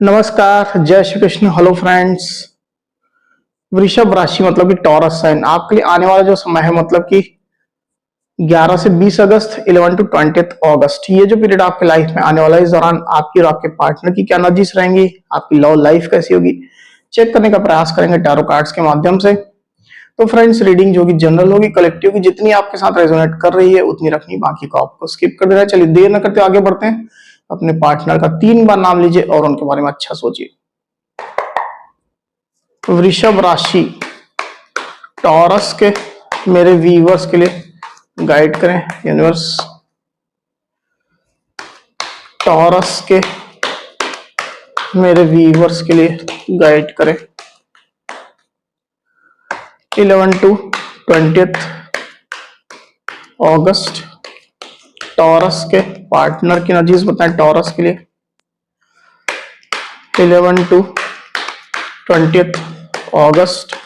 नमस्कार, जय Shri Krishna. Hello friends. वृषभ राशि मतलब कि टॉरस साइन आपके लिए आने वाला जो समय है मतलब कि 11 से 20 अगस्त 11 टू 20 अगस्त, ये जो पीरियड आपके लाइफ में आने वाला है, इस दौरान आपकी और आपके पार्टनर की क्या एनर्जीज रहेंगी, आपकी लव लाइफ कैसी होगी, चेक करने का प्रयास करेंगे टैरो कार्ड्स के माध्यम से। तो फ्रेंड्स, रीडिंग जो कि जनरल होगी, कलेक्टिव की, जितनी आपके साथ रेजोनेट कर रही है उतनी रखनी, बाकी को आपको स्किप कर देना है। चलिए देर न करते आगे बढ़ते हैं। अपने पार्टनर का 3 बार नाम लीजिए और उनके बारे में अच्छा सोचिए। वृषभ राशि टॉरस के मेरे व्यूअर्स के लिए गाइड करें यूनिवर्स। टॉरस के मेरे व्यूअर्स के लिए गाइड करें 11 टू 20 अगस्त। टॉरस के पार्टनर की एनर्जीज बताएं टॉरस के लिए 11 टू 20 अगस्त।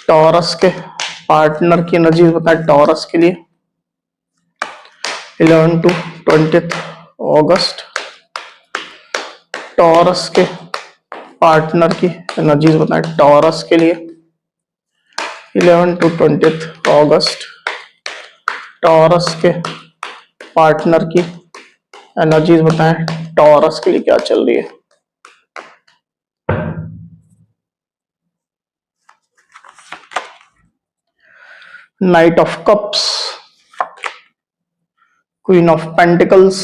टॉरस के पार्टनर की एनर्जीज बताएं टॉरस के लिए 11 टू 20 अगस्त। टॉरस के पार्टनर की एनर्जीज बताएं टॉरस के लिए 11 टू 20 अगस्त। टॉरस के पार्टनर की एनर्जीज बताएं टॉरस के लिए क्या चल रही है। Night of cups, queen of pentacles,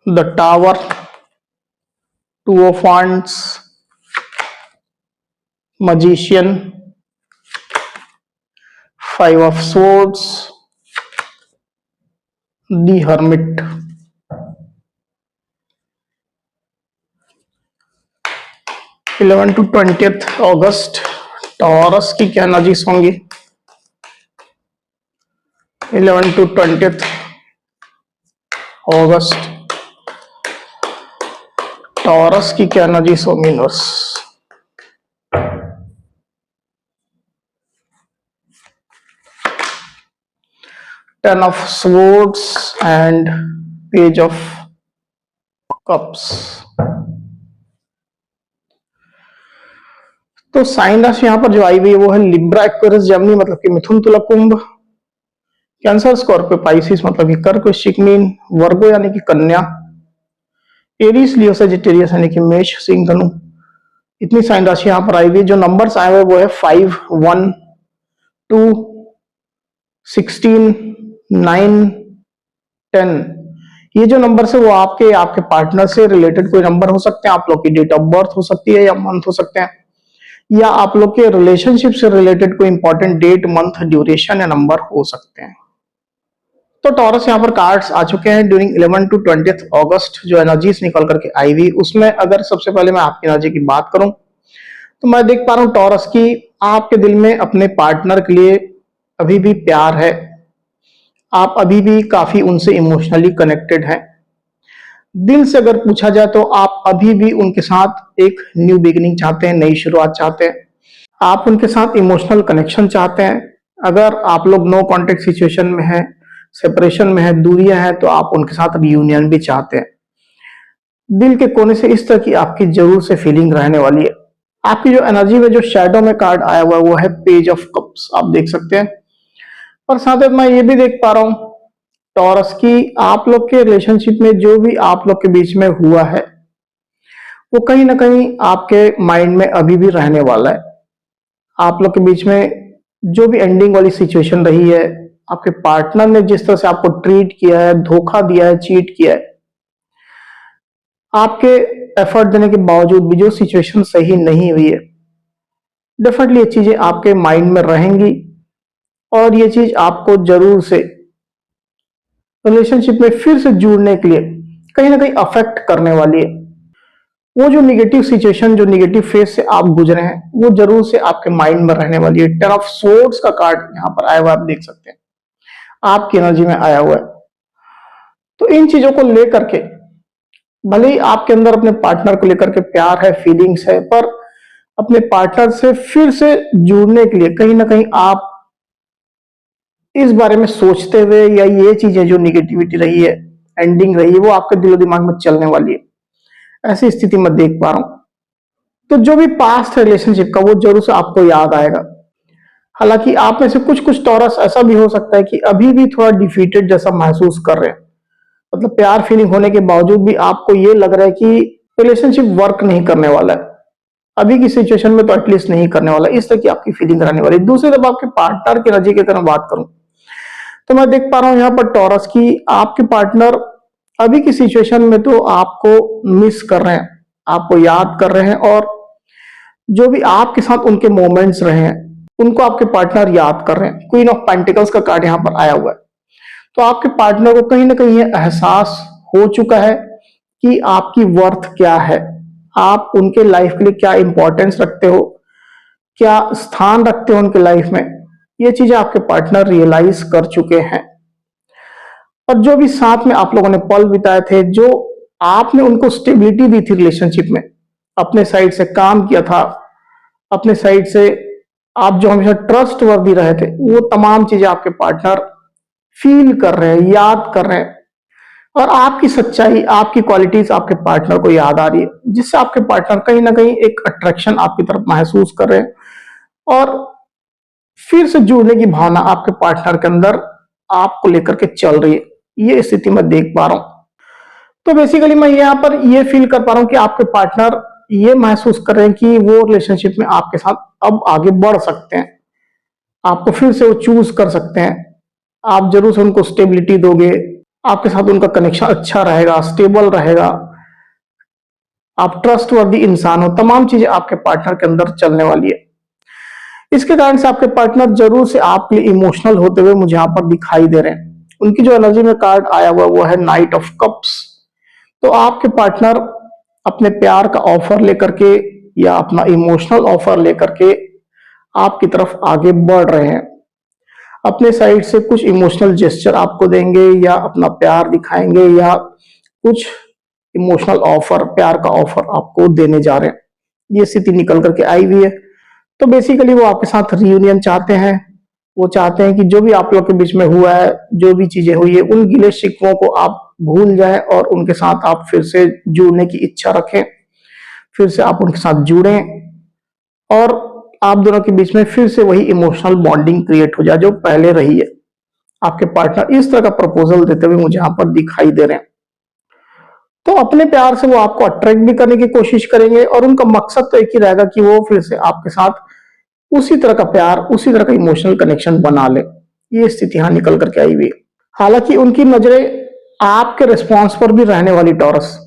the tower, 2 of wands, magician, 5 of swords, the hermit। Eleven to 20 अगस्त टॉरस की क्या एनर्जीज होंगी। 11 टू 20 अगस्त टॉरस की क्या एनर्जीज होंगी universe. Ten of swords and page of cups. तो साइन राशि यहां पर जो आई हुई है वो है लिब्रा, एक्वेरियस, जेमिनी मतलब कि मिथुन, तुला, कुंभ, कैंसर, स्कॉर्पियो, पाइसिस मतलब कि कर्क, वृश्चिक, मीन, वर्गो यानी कि कन्या, एरीज, लियो, सजिटेरियस यानी कि मेष, सिंह, धनु। इतनी साइन राशि यहां पर आई हुई है। जो नंबर्स आए हुए वो है 5, 1, 2, 16, 9, 10। ये जो नंबर है वो आपके आपके पार्टनर से रिलेटेड कोई नंबर हो सकते हैं, आप लोग की डेट ऑफ बर्थ हो सकती है या मंथ हो सकते हैं, या आप लोग के रिलेशनशिप से रिलेटेड कोई इंपॉर्टेंट डेट, मंथ, ड्यूरेशन या नंबर हो सकते हैं। तो टॉरस यहाँ पर कार्ड्स आ चुके हैं ड्यूरिंग 11 टू 20 अगस्त। जो एनर्जीज निकल करके आई हुई उसमें अगर सबसे पहले मैं आपकी एनर्जी की बात करूं तो मैं देख पा रहा हूं टॉरस की आपके दिल में अपने पार्टनर के लिए अभी भी प्यार है। आप अभी भी काफी उनसे इमोशनली कनेक्टेड हैं। दिल से अगर पूछा जाए तो आप अभी भी उनके साथ एक न्यू बिगिनिंग चाहते हैं, नई शुरुआत चाहते हैं। आप उनके साथ इमोशनल कनेक्शन चाहते हैं। अगर आप लोग नो कांटेक्ट सिचुएशन में हैं, सेपरेशन में है, दूरियां हैं, तो आप उनके साथ रियूनियन भी चाहते हैं। दिल के कोने से इस तरह की आपकी जरूर से फीलिंग रहने वाली है। आपकी जो एनर्जी में जो शैडो में कार्ड आया हुआ है वो है पेज ऑफ कप्स, आप देख सकते हैं। और साथ ही मैं ये भी देख पा रहा हूं टॉरस की आप लोग के रिलेशनशिप में जो भी आप लोग के बीच में हुआ है वो कहीं ना कहीं आपके माइंड में अभी भी रहने वाला है। आप लोग के बीच में जो भी एंडिंग वाली सिचुएशन रही है, आपके पार्टनर ने जिस तरह से आपको ट्रीट किया है, धोखा दिया है, चीट किया है, आपके एफर्ट देने के बावजूद भी जो सिचुएशन सही नहीं हुई है, डेफिनेटली ये चीजें आपके माइंड में रहेंगी और ये चीज आपको जरूर से रिलेशनशिप में फिर से जुड़ने के लिए कहीं ना कहीं अफेक्ट करने वाली है। वो जो निगेटिव सिचुएशन, जो निगेटिव फेज से आप गुजरे हैं, वो जरूर से आपके माइंड में रहने वाली है। टेन ऑफ सोर्ड्स का कार्ड यहाँ पर आया हुआ आप देख सकते हैं, आपकी एनर्जी में आया हुआ है। तो इन चीजों को लेकर के भले ही आपके अंदर अपने पार्टनर को लेकर के प्यार है, फीलिंग्स है, पर अपने पार्टनर से फिर से जुड़ने के लिए कहीं ना कहीं आप इस बारे में सोचते हुए या ये चीजें जो निगेटिविटी रही है एंडिंग रही है वो आपके दिलो दिमाग में चलने वाली है, ऐसी स्थिति मैं देख पा रहा हूं। तो जो भी पास्ट रिलेशनशिप का वो जरूर से आपको याद आएगा। हालांकि आप में से कुछ कुछ टॉरस ऐसा भी हो सकता है कि अभी भी थोड़ा डिफीटेड जैसा महसूस कर रहे हैं, मतलब प्यार फीलिंग होने के बावजूद भी आपको ये लग रहा है कि रिलेशनशिप वर्क नहीं करने वाला है, अभी की सिचुएशन में तो एटलीस्ट नहीं करने वाला, इस तरह की आपकी फीलिंग रहने वाली। दूसरी तरफ आपके पार्टनर की एनर्जी की अगर मैं बात करूं तो मैं देख पा रहा हूं यहां पर टॉरस की आपके पार्टनर अभी की सिचुएशन में तो आपको मिस कर रहे हैं, आपको याद कर रहे हैं, और जो भी आपके साथ उनके मोमेंट्स रहे हैं उनको आपके पार्टनर याद कर रहे हैं। क्वीन ऑफ पेंटिकल्स का कार्ड यहां पर आया हुआ है। तो आपके पार्टनर को कहीं ना कहीं ये एहसास हो चुका है कि आपकी वर्थ क्या है, आप उनके लाइफ के लिए क्या इंपॉर्टेंस रखते हो, क्या स्थान रखते हो उनके लाइफ में, ये चीजें आपके पार्टनर रियलाइज कर चुके हैं। और जो भी साथ में आप लोगों ने पल बिताए थे, जो आपने उनको स्टेबिलिटी दी थी रिलेशनशिप में, अपने साइड से काम किया था, अपने साइड से आप जो हमेशा ट्रस्ट वर्दी रहे थे, वो तमाम चीजें आपके पार्टनर फील कर रहे हैं, याद कर रहे हैं, और आपकी सच्चाई, आपकी क्वालिटीज आपके पार्टनर को याद आ रही है, जिससे आपके पार्टनर कहीं ना कहीं एक अट्रैक्शन आपकी तरफ महसूस कर रहे हैं, और फिर से जुड़ने की भावना आपके पार्टनर के अंदर आपको लेकर के चल रही है। ये स्थिति मैं देख पा रहा हूं। तो बेसिकली मैं यहाँ पर ये फील कर पा रहा हूँ कि आपके पार्टनर ये महसूस कर रहे हैं कि वो रिलेशनशिप में आपके साथ अब आगे बढ़ सकते हैं, आपको फिर से वो चूज कर सकते हैं, आप जरूर से उनको स्टेबिलिटी दोगे, आपके साथ उनका कनेक्शन अच्छा रहेगा, स्टेबल रहेगा, आप ट्रस्टवर्दी इंसान हो, तमाम चीजें आपके पार्टनर के अंदर चलने वाली है। इसके कारण से आपके पार्टनर जरूर से आपके लिए इमोशनल होते हुए मुझे यहाँ पर दिखाई दे रहे हैं। उनकी जो एनर्जी में कार्ड आया हुआ वो है नाइट ऑफ कप्स। तो आपके पार्टनर अपने प्यार का ऑफर लेकर के या अपना इमोशनल ऑफर लेकर के आपकी तरफ आगे बढ़ रहे हैं, अपने साइड से कुछ इमोशनल जेस्चर आपको देंगे या अपना प्यार दिखाएंगे या कुछ इमोशनल ऑफर, प्यार का ऑफर आपको देने जा रहे हैं। ये स्थिति निकल करके आई हुई है। तो बेसिकली वो आपके साथ रियूनियन चाहते हैं, वो चाहते हैं कि जो भी आप लोग के बीच में हुआ है, जो भी चीजें हुई है, उन गिले शिकवों को आप भूल जाएं और उनके साथ आप फिर से जुड़ने की इच्छा रखें, फिर से आप उनके साथ जुड़ें और आप दोनों के बीच में फिर से वही इमोशनल बॉन्डिंग क्रिएट हो जाए जो पहले रही है। आपके पार्टनर इस तरह का प्रपोजल देते हुए मुझे यहां पर दिखाई दे रहे हैं। तो अपने प्यार से वो आपको अट्रैक्ट भी करने की कोशिश करेंगे और उनका मकसद तो एक ही रहेगा कि वो फिर से आपके साथ उसी तरह का प्यार, उसी तरह का इमोशनल कनेक्शन बना ले। ये स्थिति यहां निकल करके आई हुई है। हालांकि उनकी नजरें आपके रिस्पॉन्स पर भी रहने वाली टॉरस।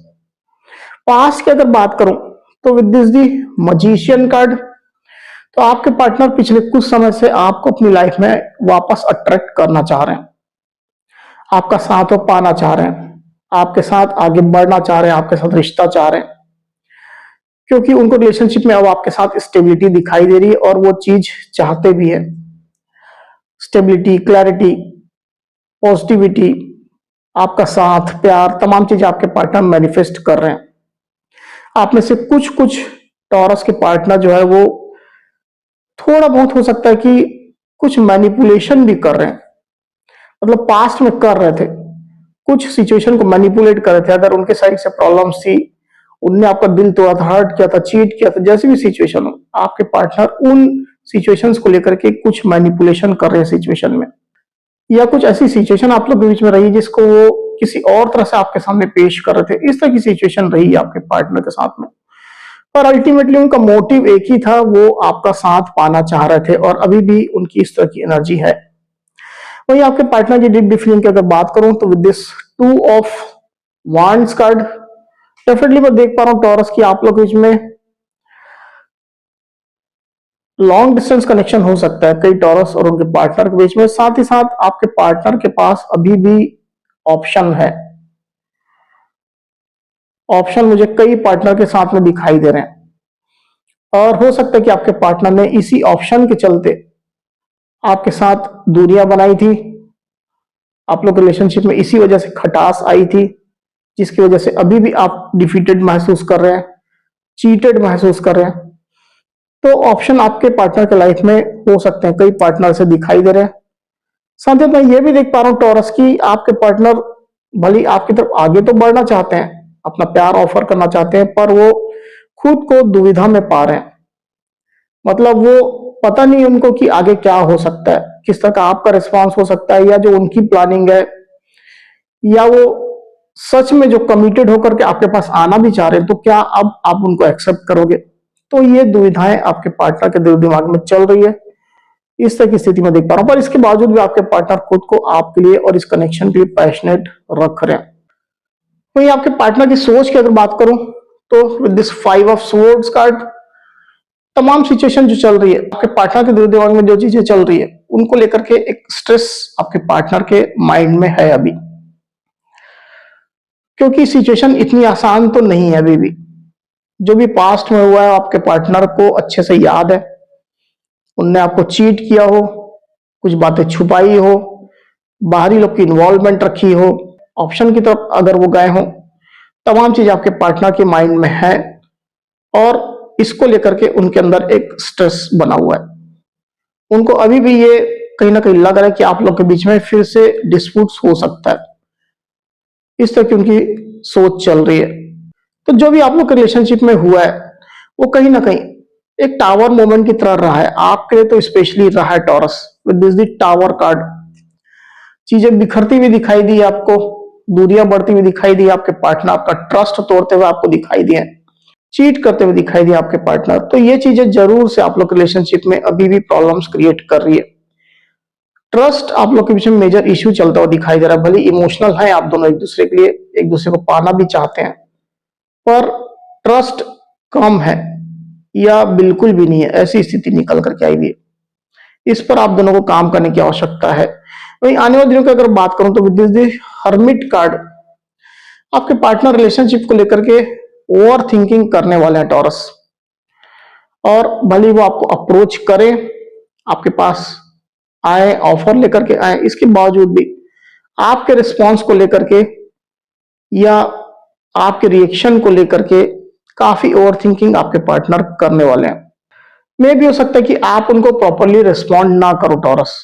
पास्ट की अगर बात करूं तो with this the magician card, तो आपके पार्टनर पिछले कुछ समय से आपको अपनी लाइफ में वापस अट्रैक्ट करना चाह रहे हैं, आपका साथ वो पाना चाह रहे हैं, आपके साथ आगे बढ़ना चाह रहे हैं, आपके साथ रिश्ता चाह रहे हैं, क्योंकि उनको रिलेशनशिप में अब आपके साथ स्टेबिलिटी दिखाई दे रही है और वो चीज चाहते भी है। स्टेबिलिटी, क्लैरिटी, पॉजिटिविटी, आपका साथ, प्यार, तमाम चीजें आपके पार्टनर मैनिफेस्ट कर रहे हैं। आप में से कुछ कुछ टॉरस के पार्टनर जो है वो थोड़ा बहुत हो सकता है कि कुछ मैनिपुलेशन भी कर रहे हैं, मतलब पास्ट में कर रहे थे, कुछ सिचुएशन को मैनिपुलेट कर रहे थे। अगर उनके साइड से प्रॉब्लम्स थी, उनने आपका दिल तोड़ा था, हर्ट किया था, चीट किया था, जैसी भी सिचुएशन हो, आपके पार्टनर उन सिचुएशंस को लेकर के कुछ मैनिपुलेशन कर रहे हैं सिचुएशन में, या कुछ ऐसी सिचुएशन आप लोग के बीच में रही जिसको वो किसी और तरह से आपके सामने पेश कर रहे थे। इस तरह की सिचुएशन रही आपके पार्टनर के साथ में, पर अल्टीमेटली उनका मोटिव एक ही था, वो आपका साथ पाना चाह रहे थे और अभी भी उनकी इस तरह की एनर्जी है। वही आपके पार्टनर की डीप फीलिंग की अगर बात करूं तो with this 2 of wands card, definitely मैं देख पा रहा हूं टॉरस की आप लोग के बीच में लॉन्ग डिस्टेंस कनेक्शन हो सकता है कई टॉरस और उनके पार्टनर के बीच में। साथ ही साथ आपके पार्टनर के पास अभी भी ऑप्शन है, ऑप्शन मुझे कई पार्टनर के साथ में दिखाई दे रहे हैं, और हो सकता है कि आपके पार्टनर ने इसी ऑप्शन के चलते आपके साथ दूरियां बनाई थी, आप लोग रिलेशनशिप में इसी वजह से खटास आई थी, जिसकी वजह से अभी भी आप डिफीटेड महसूस कर रहे हैं, चीटेड महसूस कर रहे हैं। तो ऑप्शन आपके पार्टनर के लाइफ में हो सकते हैं, कई पार्टनर से दिखाई दे रहे हैं। साथ ही मैं ये भी देख पा रहा हूं टॉरस की आपके पार्टनर भले आपकी तरफ आगे तो बढ़ना चाहते हैं, अपना प्यार ऑफर करना चाहते हैं, पर वो खुद को दुविधा में पा रहे हैं। मतलब वो पता नहीं उनको कि आगे क्या हो सकता है, किस तरह का आपका रिस्पांस हो सकता है, या जो उनकी प्लानिंग है, या वो सच में जो कमिटेड होकर के आपके पास आना भी चाह रहे हैं, तो क्या अब आप उनको एक्सेप्ट करोगे? तो ये दुविधाएं आपके पार्टनर के दिल दिमाग में चल रही है, इस तरह की स्थिति में देख पा रहा हूं। पर इसके बावजूद भी आपके पार्टनर खुद को आपके लिए और इस कनेक्शन के लिए पैशनेट रख रहे हैं। वही आपके पार्टनर की सोच की अगर बात करूं, तो with this 5 of swords card, तमाम सिचुएशन जो चल रही है आपके पार्टनर के दिल दिमाग में, जो चीजें चल रही है उनको लेकर के एक स्ट्रेस आपके पार्टनर के माइंड में है अभी, क्योंकि सिचुएशन इतनी आसान तो नहीं है अभी भी। जो भी पास्ट में हुआ है आपके पार्टनर को अच्छे से याद है। उनने आपको चीट किया हो, कुछ बातें छुपाई हो, बाहरी लोग की इन्वॉल्वमेंट रखी हो, ऑप्शन की तरफ अगर वो गए हो, तमाम चीज आपके पार्टनर के माइंड में है और इसको लेकर के उनके अंदर एक स्ट्रेस बना हुआ है। उनको अभी भी ये कहीं ना कहीं लग रहा है कि आप लोग के बीच में फिर से डिस्प्यूट्स हो सकता है, इस तरह की उनकी सोच चल रही है। तो जो भी आप लोग के रिलेशनशिप में हुआ है वो कहीं ना कहीं एक टावर मोमेंट की तरह रहा है आपके लिए, तो स्पेशली रहा है taurus with this the tower card. चीजें बिखरती हुई दिखाई दी आपको, दूरियां बढ़ती हुई दिखाई दी, आपके पार्टनर आपका ट्रस्ट तोड़ते हुए आपको दिखाई दिए, चीट करते हुए दिखाई दिए आपके पार्टनर। तो ये चीजें जरूर से आप लोग रिलेशनशिप में अभी भी प्रॉब्लम्स क्रिएट कर रही है। ट्रस्ट आप लोग के बीच में मेजर इश्यू चलता हुआ दिखाई दे रहा है। भले इमोशनल है आप दोनों एक दूसरे के लिए, एक दूसरे को पाना भी चाहते हैं, पर ट्रस्ट कम है या बिल्कुल भी नहीं है, ऐसी स्थिति निकल करके आई हुई है। इस पर आप दोनों को काम करने की आवश्यकता है। वही आने वाले दिनों की अगर बात करूं, तो विद दिस हर्मिट कार्ड, आपके पार्टनर रिलेशनशिप को लेकर के ओवर थिंकिंग करने वाले हैं टॉरस, और भले वो आपको अप्रोच करें, आपके पास आए, ऑफर लेकर के आए, इसके बावजूद भी आपके रिस्पॉन्स को लेकर के या आपके रिएक्शन को लेकर के काफी ओवर थिंकिंग आपके पार्टनर करने वाले हैं। मे भी हो सकता है कि आप उनको प्रॉपरली रिस्पॉन्ड ना करो टॉरस,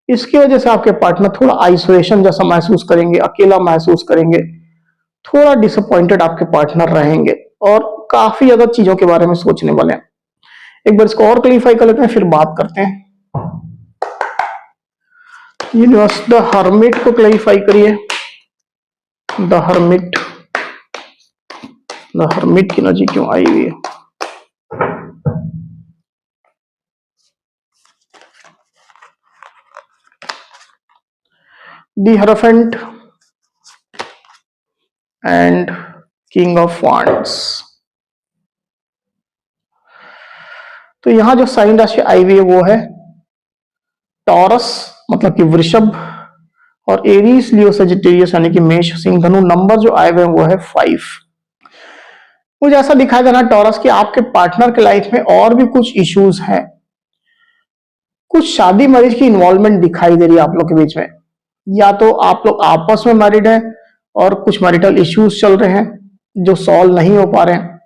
इसकी वजह से आपके पार्टनर थोड़ा आइसोलेशन जैसा महसूस करेंगे, अकेला महसूस करेंगे, थोड़ा डिसअपॉइंटेड आपके पार्टनर रहेंगे और काफी ज्यादा चीजों के बारे में सोचने वाले हैं। एक बार इसको और क्लियरिफाई कर लेते हैं, फिर बात करते हैं। यूनिवर्स द हर्मिट को क्लैरिफाई करिए। द हर्मिट, द हर्मिट की एनर्जी क्यों आई हुई है? The hierophant and king of wands. तो यहां जो साइन राशि आई हुई है वो है टॉरस, मतलब कि वृषभ, और एरीज, लियो, सजिटेरियस यानी कि मेष, सिंह, धनु। नंबर जो आए हुए हैं वो है 5। मुझे ऐसा दिखाई दे रहा है टॉरस कि आपके पार्टनर के लाइफ में और भी कुछ इश्यूज हैं, कुछ शादी मैरिज की इन्वॉल्वमेंट दिखाई दे रही है आप लोग के बीच में, या तो आप लोग आपस में मैरिड हैं और कुछ मैरिटल इश्यूज चल रहे हैं जो सॉल्व नहीं हो पा रहे हैं,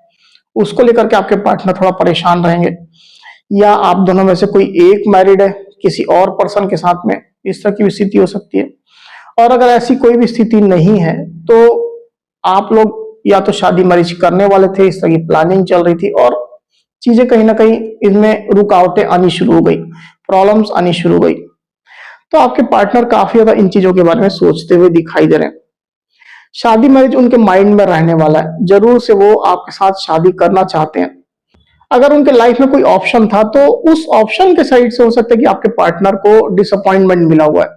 उसको लेकर के आपके पार्टनर थोड़ा परेशान रहेंगे, या आप दोनों में से कोई एक मैरिड है किसी और पर्सन के साथ में, इस तरह की भी स्थिति हो सकती है। और अगर ऐसी कोई भी स्थिति नहीं है तो आप लोग या तो शादी मैरिज करने वाले थे, इस तरह की प्लानिंग चल रही थी, और चीजें कहीं ना कहीं इनमें रुकावटें आनी शुरू हो गई, प्रॉब्लम्स आनी शुरू हो गई। तो आपके पार्टनर काफी ज्यादा इन चीजों के बारे में सोचते हुए दिखाई दे रहे हैं। शादी मैरिज उनके माइंड में रहने वाला है, जरूर से वो आपके साथ शादी करना चाहते हैं। अगर उनके लाइफ में कोई ऑप्शन था तो उस ऑप्शन के साइड से हो सकता है कि आपके पार्टनर को डिसअपॉइंटमेंट मिला हुआ है,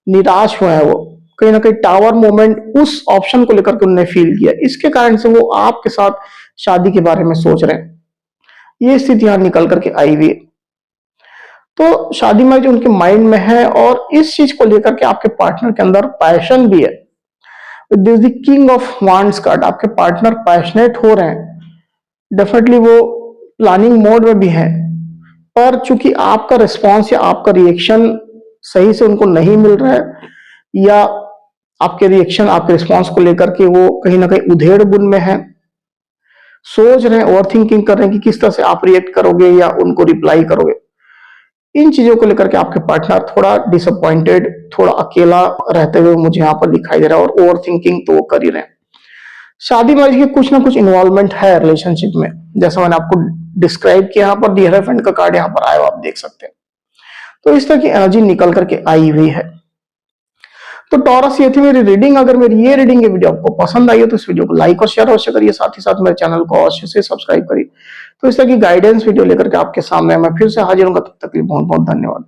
निराश हुआ है, वो कहीं ना कहीं टावर मोमेंट उस ऑप्शन को लेकर के उन्होंने फील किया, इसके कारण से वो आपके साथ शादी के बारे में सोच रहे हैं। ये स्थिति यहां निकल करके आई हुई है। तो शादी मैरिज उनके माइंड में है और इस चीज को लेकर के आपके पार्टनर के अंदर पैशन भी है। This the king of wands card, आपके पार्टनर पैशनेट हो रहे हैं, डेफिनेटली वो प्लानिंग मोड में भी है, पर चूंकि आपका रिस्पॉन्स या आपका रिएक्शन सही से उनको नहीं मिल रहा है, या आपके रिएक्शन आपके रिस्पॉन्स को लेकर के वो कहीं ना कहीं उधेड़ बुन में है, सोच रहे हैं, ओवर थिंकिंग कर रहे हैं कि किस तरह से आप रिएक्ट करोगे या उनको रिप्लाई करोगे। इन चीजों को लेकर के आपके पार्टनर थोड़ा डिसअपॉइंटेड, थोड़ा अकेला रहते हुए मुझे यहाँ पर दिखाई दे रहा है, और ओवर थिंकिंग तो वो कर ही रहे हैं। शादी मैरिज की कुछ ना कुछ इन्वॉल्वमेंट है रिलेशनशिप में, जैसा मैंने आपको डिस्क्राइब किया। यहाँ पर दी हेरोफेंट का कार्ड यहाँ पर आया हो, आप देख सकते हैं। तो इस तरह की एनर्जी निकल करके आई हुई है। तो टॉरस, ये थी मेरी रीडिंग। अगर मेरी ये रीडिंग, ये वीडियो आपको पसंद आई हो तो इस वीडियो को लाइक और शेयर अवश्य करिए, साथ ही साथ मेरे चैनल को अवश्य से सब्सक्राइब करिए। तो इस तरह की गाइडेंस वीडियो लेकर के आपके सामने मैं फिर से हाजिर हूँ। तब तक के लिए बहुत बहुत धन्यवाद।